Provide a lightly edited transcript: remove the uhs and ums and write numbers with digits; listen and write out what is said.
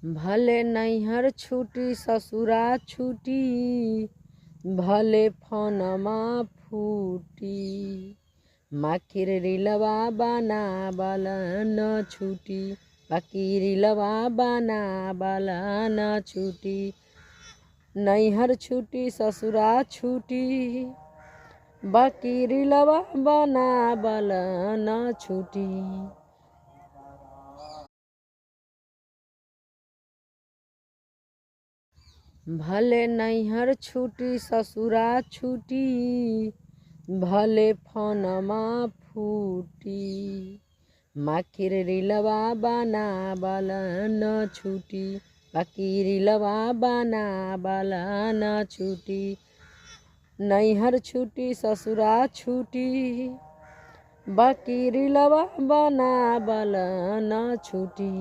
भले नैहर छूटी ससुरा छूटी, भले फोनमा फूटी, माखिर रिलवा बनावल न छूटी, बाकी रिलवा बनावल न छूटी। नैहर छूटी ससुरा छूटी, बाकी रिलवा बनावल न छूटी। भले नैहर छूटी ससुरा छूटी, भले फोनमा फूटी, माखिर रिलवा बनावल न छूटी, बाकी रिलवा बनावल न छूटी। नैहर छूटी ससुरा छूटी, बाकी रिलवा बनावल न छूटी।